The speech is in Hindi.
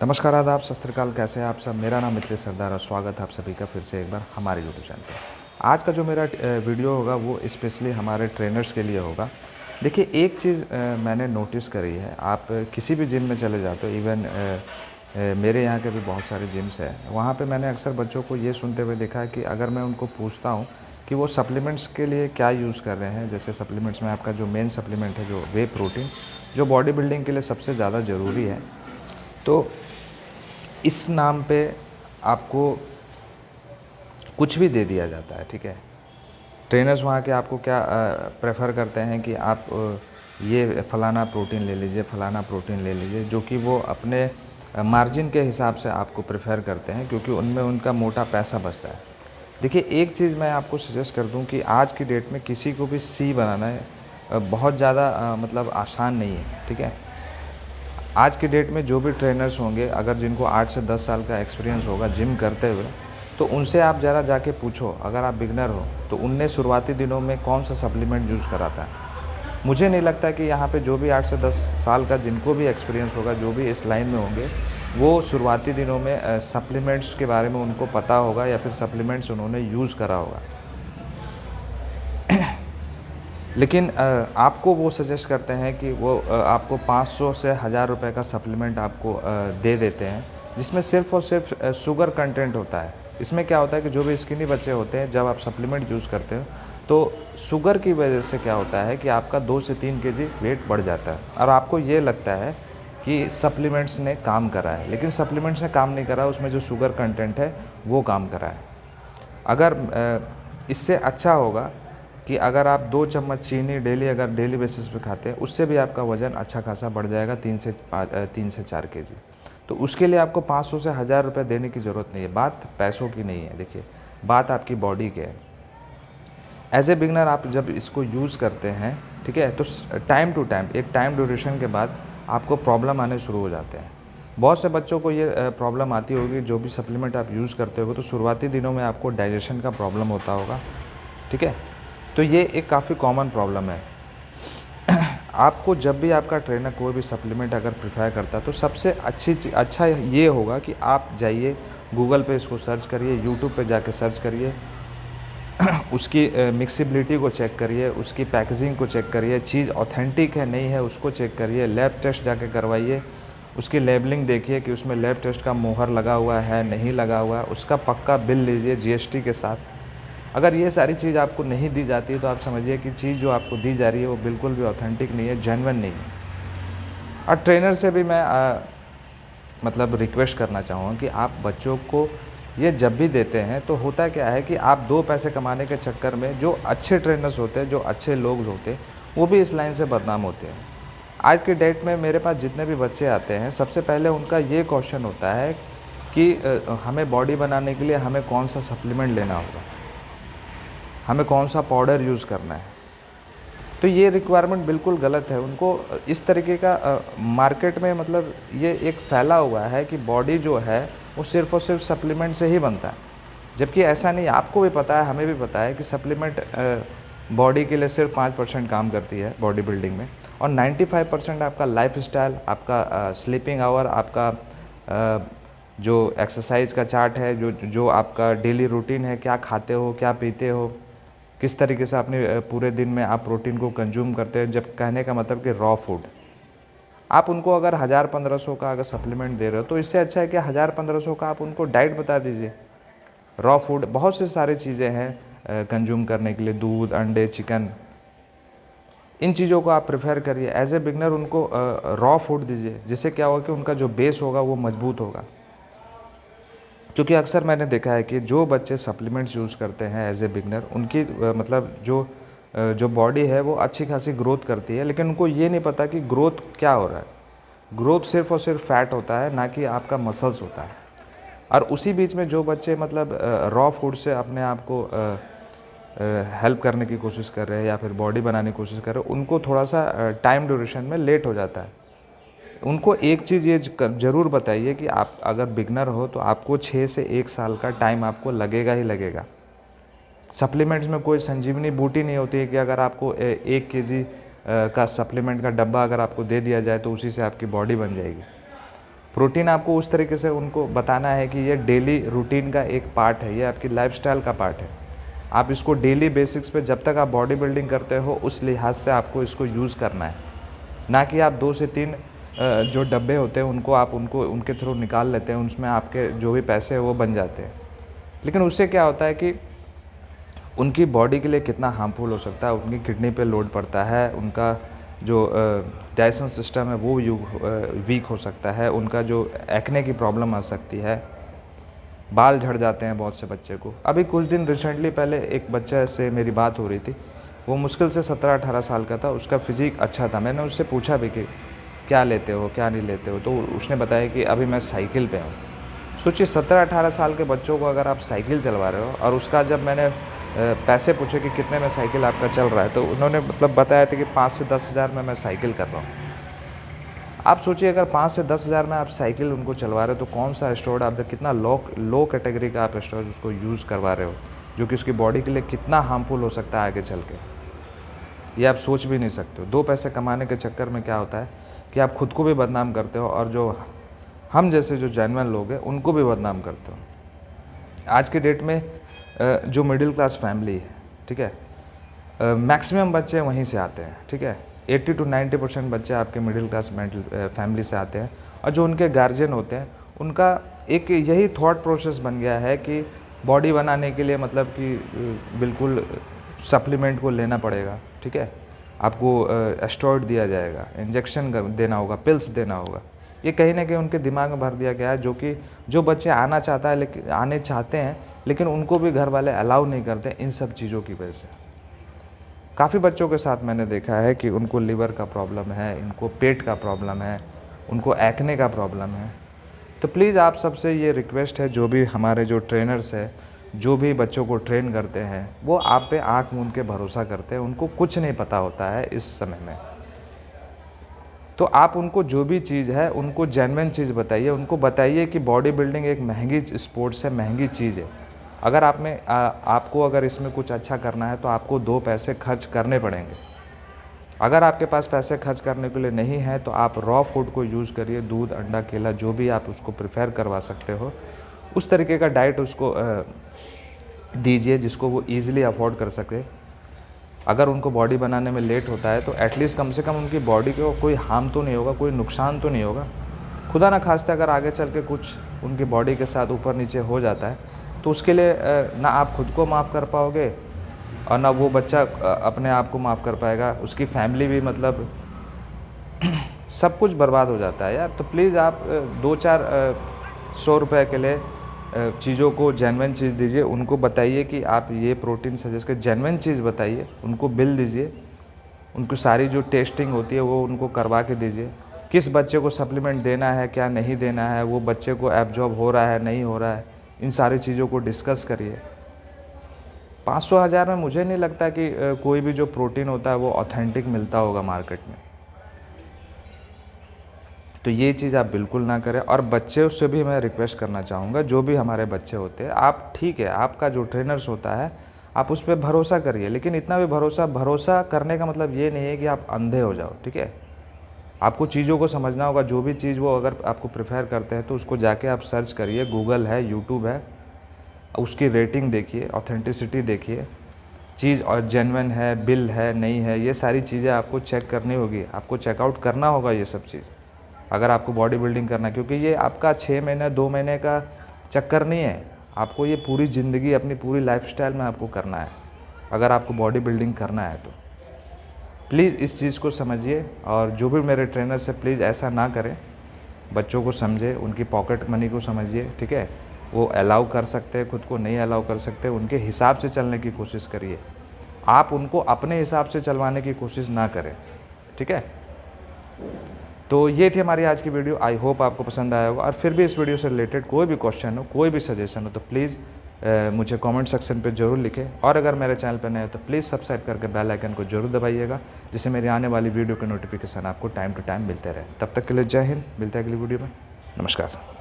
नमस्कार, आदाब, सत श्री अकाल। कैसे हैं आप सब? मेरा नाम मिथिलेश सरदार और स्वागत है आप सभी का फिर से एक बार हमारे यूट्यूब चैनल पे। आज का जो मेरा वीडियो होगा वो स्पेशली हमारे ट्रेनर्स के लिए होगा। देखिए, एक चीज़ मैंने नोटिस करी है, आप किसी भी जिम में चले जाते हो, इवन मेरे यहाँ के भी बहुत सारे जिम्स हैं, वहाँ पे मैंने अक्सर बच्चों को ये सुनते हुए देखा है कि अगर मैं उनको पूछता हूँ कि वो सप्लीमेंट्स के लिए क्या यूज़ कर रहे हैं, जैसे सप्लीमेंट्स में आपका जो मेन सप्लीमेंट है, जो वे प्रोटीन, जो बॉडी बिल्डिंग के लिए सबसे ज़्यादा ज़रूरी है, तो इस नाम पे आपको कुछ भी दे दिया जाता है। ठीक है, ट्रेनर्स वहाँ के आपको क्या प्रेफर करते हैं कि आप ये फ़लाना प्रोटीन ले लीजिए, फ़लाना प्रोटीन ले लीजिए, जो कि वो अपने मार्जिन के हिसाब से आपको प्रेफर करते हैं, क्योंकि उनमें उनका मोटा पैसा बचता है। देखिए, एक चीज़ मैं आपको सजेस्ट कर दूं कि आज की डेट में किसी को भी सी बनाना है बहुत ज़्यादा मतलब आसान नहीं है। ठीक है, आज की डेट में जो भी ट्रेनर्स होंगे, अगर जिनको 8 से 10 साल का एक्सपीरियंस होगा जिम करते हुए, तो उनसे आप ज़रा जाके पूछो, अगर आप बिगनर हो तो उनने शुरुआती दिनों में कौन सा सप्लीमेंट यूज़ करा था। मुझे नहीं लगता कि यहाँ पे जो भी 8 से 10 साल का जिनको भी एक्सपीरियंस होगा, जो भी इस लाइन में होंगे, वो शुरुआती दिनों में सप्लीमेंट्स के बारे में उनको पता होगा या फिर सप्लीमेंट्स उन्होंने यूज़ करा होगा। लेकिन आपको वो सजेस्ट करते हैं कि वो आपको 500 से 1000 रुपये का सप्लीमेंट आपको दे देते हैं, जिसमें सिर्फ़ और सिर्फ शुगर कंटेंट होता है। इसमें क्या होता है कि जो भी स्किनी बच्चे होते हैं, जब आप सप्लीमेंट यूज़ करते हो तो शुगर की वजह से क्या होता है कि आपका 2 से 3 केजी वेट बढ़ जाता है और आपको ये लगता है कि सप्लीमेंट्स ने काम करा है, लेकिन सप्लीमेंट्स ने काम नहीं करा, उसमें जो शुगर कंटेंट है वो काम करा है। अगर इससे अच्छा होगा कि अगर आप 2 चम्मच चीनी डेली, अगर डेली बेसिस पे खाते हैं, उससे भी आपका वज़न अच्छा खासा बढ़ जाएगा, 3 से 4 केजी। तो उसके लिए आपको 500 से 1000 रुपये देने की ज़रूरत नहीं है। बात पैसों की नहीं है, देखिए, बात आपकी बॉडी की है। एज ए बिगनर आप जब इसको यूज़ करते हैं, ठीक है, तो टाइम टू टाइम, एक टाइम ड्यूरेशन के बाद आपको प्रॉब्लम आने शुरू हो जाते हैं। बहुत से बच्चों को ये प्रॉब्लम आती होगी, जो भी सप्लीमेंट आप यूज़ करते होगे, तो शुरुआती दिनों में आपको डाइजेशन का प्रॉब्लम होता होगा। ठीक है, तो ये एक काफ़ी कॉमन प्रॉब्लम है। आपको जब भी आपका ट्रेनर कोई भी सप्लीमेंट अगर प्रिफर करता है, तो सबसे अच्छा ये होगा कि आप जाइए गूगल पे, इसको सर्च करिए, यूट्यूब पे जाके सर्च करिए, उसकी मिक्सिबिलिटी को चेक करिए, उसकी पैकेजिंग को चेक करिए, चीज़ ऑथेंटिक है नहीं है उसको चेक करिए, लैब टेस्ट जाके करवाइए, उसकी लेबलिंग देखिए कि उसमें लैब टेस्ट का मोहर लगा हुआ है नहीं लगा हुआ है, उसका पक्का बिल लीजिए जीएसटी के साथ। अगर ये सारी चीज़ आपको नहीं दी जाती है तो आप समझिए कि चीज़ जो आपको दी जा रही है वो बिल्कुल भी ऑथेंटिक नहीं है, जेन्युइन नहीं है। और ट्रेनर से भी मैं मतलब रिक्वेस्ट करना चाहूँगा कि आप बच्चों को ये जब भी देते हैं, तो होता क्या है कि आप 2 पैसे कमाने के चक्कर में जो अच्छे ट्रेनर्स होते हैं, जो अच्छे लोग होते हैं, वो भी इस लाइन से बदनाम होते हैं। आज के डेट में मेरे पास जितने भी बच्चे आते हैं, सबसे पहले उनका ये क्वेश्चन होता है कि हमें बॉडी बनाने के लिए हमें कौन सा सप्लीमेंट लेना होगा, हमें कौन सा पाउडर यूज़ करना है। तो ये रिक्वायरमेंट बिल्कुल गलत है। उनको इस तरीके का मार्केट में मतलब ये एक फैला हुआ है कि बॉडी जो है वो सिर्फ़ और सिर्फ सप्लीमेंट से ही बनता है, जबकि ऐसा नहीं। आपको भी पता है, हमें भी पता है कि सप्लीमेंट बॉडी के लिए सिर्फ 5% काम करती है बॉडी बिल्डिंग में, और 95% आपका लाइफस्टाइल, आपका स्लीपिंग आवर, आपका जो एक्सरसाइज का चार्ट है, जो आपका डेली रूटीन है, क्या खाते हो, क्या पीते हो, किस तरीके से अपने पूरे दिन में आप प्रोटीन को कंज्यूम करते हैं। जब कहने का मतलब कि रॉ फूड, आप उनको अगर 1000-1500 का अगर सप्लीमेंट दे रहे हो, तो इससे अच्छा है कि 1000-1500 का आप उनको डाइट बता दीजिए। रॉ फूड बहुत से सारी चीज़ें हैं कंज्यूम करने के लिए, दूध, अंडे, चिकन, इन चीज़ों को आप प्रेफर करिए। एज ए बिगनर उनको रॉ फूड दीजिए, जिससे क्या होगा कि उनका जो बेस होगा वो मजबूत होगा। क्योंकि अक्सर मैंने देखा है कि जो बच्चे सप्लीमेंट्स यूज़ करते हैं एज ए बिगनर, उनकी मतलब जो बॉडी है वो अच्छी खासी ग्रोथ करती है, लेकिन उनको ये नहीं पता कि ग्रोथ क्या हो रहा है। ग्रोथ सिर्फ और सिर्फ फैट होता है, ना कि आपका मसल्स होता है। और उसी बीच में जो बच्चे मतलब रॉ फूड से अपने आप को हेल्प करने की कोशिश कर रहे हैं या फिर बॉडी बनाने की कोशिश कर रहे हैं, उनको थोड़ा सा टाइम ड्यूरेशन में लेट हो जाता है। उनको एक चीज़ ये ज़रूर बताइए कि आप अगर बिगनर हो तो आपको 6 से 1 साल का टाइम आपको लगेगा ही लगेगा। सप्लीमेंट्स में कोई संजीवनी बूटी नहीं होती है कि अगर आपको 1 केजी का सप्लीमेंट का डब्बा अगर आपको दे दिया जाए तो उसी से आपकी बॉडी बन जाएगी। प्रोटीन आपको उस तरीके से उनको बताना है कि ये डेली रूटीन का एक पार्ट है, ये आपकी लाइफस्टाइल का पार्ट है। आप इसको डेली बेसिक्स पे जब तक आप बॉडी बिल्डिंग करते हो उस लिहाज से आपको इसको यूज़ करना है, ना कि आप 2 से 3 जो डब्बे होते हैं उनको उनके थ्रू निकाल लेते हैं, उसमें आपके जो भी पैसे हैं वो बन जाते हैं। लेकिन उससे क्या होता है कि उनकी बॉडी के लिए कितना हार्मफुल हो सकता है, उनकी किडनी पे लोड पड़ता है, उनका जो डाइजेशन सिस्टम है वो वीक हो सकता है, उनका जो एक्ने की प्रॉब्लम आ सकती है, बाल झड़ जाते हैं बहुत से बच्चे को। अभी कुछ दिन रिसेंटली पहले एक बच्चे से मेरी बात हो रही थी, वो मुश्किल से 17-18 साल का था, उसका फिजिक अच्छा था। मैंने उससे पूछा भी कि क्या लेते हो क्या नहीं लेते हो, तो उसने बताया कि अभी मैं साइकिल पे हूँ। सोचिए 17-18 साल के बच्चों को अगर आप साइकिल चलवा रहे हो, और उसका जब मैंने पैसे पूछे कि कितने में साइकिल आपका चल रहा है, तो उन्होंने मतलब बताया था कि 5 से 10 हज़ार में मैं साइकिल कर रहा हूँ। आप सोचिए अगर 5 से 10 हज़ार में आप साइकिल उनको चलवा रहे हो, तो कौन सा स्टेरॉइड आप कितना लो कैटेगरी का आप स्टेरॉइड उसको यूज़ करवा रहे हो, जो कि उसकी बॉडी के लिए कितना हार्मफुल हो सकता है आगे चल के, ये आप सोच भी नहीं सकते हो। 2 पैसे कमाने के चक्कर में क्या होता है कि आप खुद को भी बदनाम करते हो, और जो हम जैसे जो जेन्युइन लोग हैं उनको भी बदनाम करते हो। आज के डेट में जो मिडिल क्लास फैमिली है, ठीक है, मैक्सिमम बच्चे वहीं से आते हैं, ठीक है, 80 to 90% बच्चे आपके मिडिल क्लास फैमिली से आते हैं। और जो उनके गार्जियन होते हैं उनका एक यही थॉट प्रोसेस बन गया है कि बॉडी बनाने के लिए मतलब कि बिल्कुल सप्लीमेंट को लेना पड़ेगा, ठीक है, आपको स्टेरॉइड दिया जाएगा, इंजेक्शन देना होगा, पिल्स देना होगा। ये कहीं ना कहीं उनके दिमाग में भर दिया गया है, जो कि जो बच्चे आना चाहते हैं लेकिन उनको भी घर वाले अलाउ नहीं करते इन सब चीज़ों की वजह से। काफ़ी बच्चों के साथ मैंने देखा है कि उनको लीवर का प्रॉब्लम है, इनको पेट का प्रॉब्लम है, उनको एक्ने का प्रॉब्लम है। तो प्लीज़ आप सबसे ये रिक्वेस्ट है, जो भी हमारे जो ट्रेनर्स हैं, जो भी बच्चों को ट्रेन करते हैं, वो आप पे आँख मूंद के भरोसा करते हैं, उनको कुछ नहीं पता होता है इस समय में। तो आप उनको जो भी चीज़ है उनको जेन्युइन चीज़ बताइए, उनको बताइए कि बॉडी बिल्डिंग एक महंगी स्पोर्ट्स है, महंगी चीज़ है। अगर आपको अगर इसमें कुछ अच्छा करना है तो आपको 2 पैसे खर्च करने पड़ेंगे। अगर आपके पास पैसे खर्च करने के लिए नहीं है तो आप रॉ फूड को यूज़ करिए, दूध, अंडा, केला, जो भी आप उसको प्रेफर करवा सकते हो, उस तरीके का डाइट उसको दीजिए जिसको वो ईज़िली अफोर्ड कर सके। अगर उनको बॉडी बनाने में लेट होता है तो एटलीस्ट कम से कम उनकी बॉडी को कोई हार्म तो नहीं होगा, कोई नुकसान तो नहीं होगा। खुदा ना खास्ता अगर आगे चल के कुछ उनकी बॉडी के साथ ऊपर नीचे हो जाता है तो उसके लिए ना आप खुद को माफ़ कर पाओगे और ना वो बच्चा अपने आप को माफ़ कर पाएगा, उसकी फैमिली भी, मतलब सब कुछ बर्बाद हो जाता है यार। तो प्लीज़ आप 2-4 100 रुपये के लिए चीज़ों को जेन्युइन चीज़ दीजिए, उनको बताइए कि आप ये प्रोटीन सजेस्ट कर, जेन्युइन चीज़ बताइए, उनको बिल दीजिए, उनको सारी जो टेस्टिंग होती है वो उनको करवा के दीजिए, किस बच्चे को सप्लीमेंट देना है क्या नहीं देना है, वो बच्चे को एब्जॉर्ब हो रहा है नहीं हो रहा है, इन सारी चीज़ों को डिस्कस करिए। 500-1000 में मुझे नहीं लगता कि कोई भी जो प्रोटीन होता है वो ऑथेंटिक मिलता होगा मार्केट में। तो ये चीज़ आप बिल्कुल ना करें। और बच्चे से भी मैं रिक्वेस्ट करना चाहूँगा, जो भी हमारे बच्चे होते हैं, आप ठीक है, आपका जो ट्रेनर्स होता है आप उस पर भरोसा करिए, लेकिन इतना भी भरोसा करने का मतलब ये नहीं है कि आप अंधे हो जाओ, ठीक है। आपको चीज़ों को समझना होगा, जो भी चीज़ वो अगर आपको प्रेफर करते हैं तो उसको जाके आप सर्च करिए, गूगल है, यूट्यूब है, उसकी रेटिंग देखिए, ऑथेंटिसिटी देखिए, चीज़ और जेन्युइन है, बिल है नहीं है, ये सारी चीज़ें आपको चेक करनी होगी, आपको चेकआउट करना होगा ये सब चीज़, अगर आपको बॉडी बिल्डिंग करना है। क्योंकि ये आपका 6 महीने 2 महीने का चक्कर नहीं है, आपको ये पूरी ज़िंदगी अपनी पूरी लाइफस्टाइल में आपको करना है, अगर आपको बॉडी बिल्डिंग करना है तो। प्लीज़ इस चीज़ को समझिए, और जो भी मेरे ट्रेनर से प्लीज़ ऐसा ना करें, बच्चों को समझे, उनकी पॉकेट मनी को समझिए, ठीक है। वो अलाउ कर सकते हैं, खुद को नहीं अलाउ कर सकते, उनके हिसाब से चलने की कोशिश करिए, आप उनको अपने हिसाब से चलवाने की कोशिश ना करें, ठीक है। तो ये थी हमारी आज की वीडियो, आई होप आपको पसंद आया होगा। और फिर भी इस वीडियो से रिलेटेड कोई भी क्वेश्चन हो, कोई भी सजेशन हो, तो प्लीज़ मुझे कमेंट सेक्शन पे ज़रूर लिखें। और अगर मेरे चैनल पर नए हो तो प्लीज़ सब्सक्राइब करके बेल आइकन को जरूर दबाइएगा, जिससे मेरी आने वाली वीडियो के नोटिफिकेशन आपको टाइम टू टाइम मिलते रहे। तब तक के लिए जय हिंद, मिलते हैं अगली वीडियो में, नमस्कार।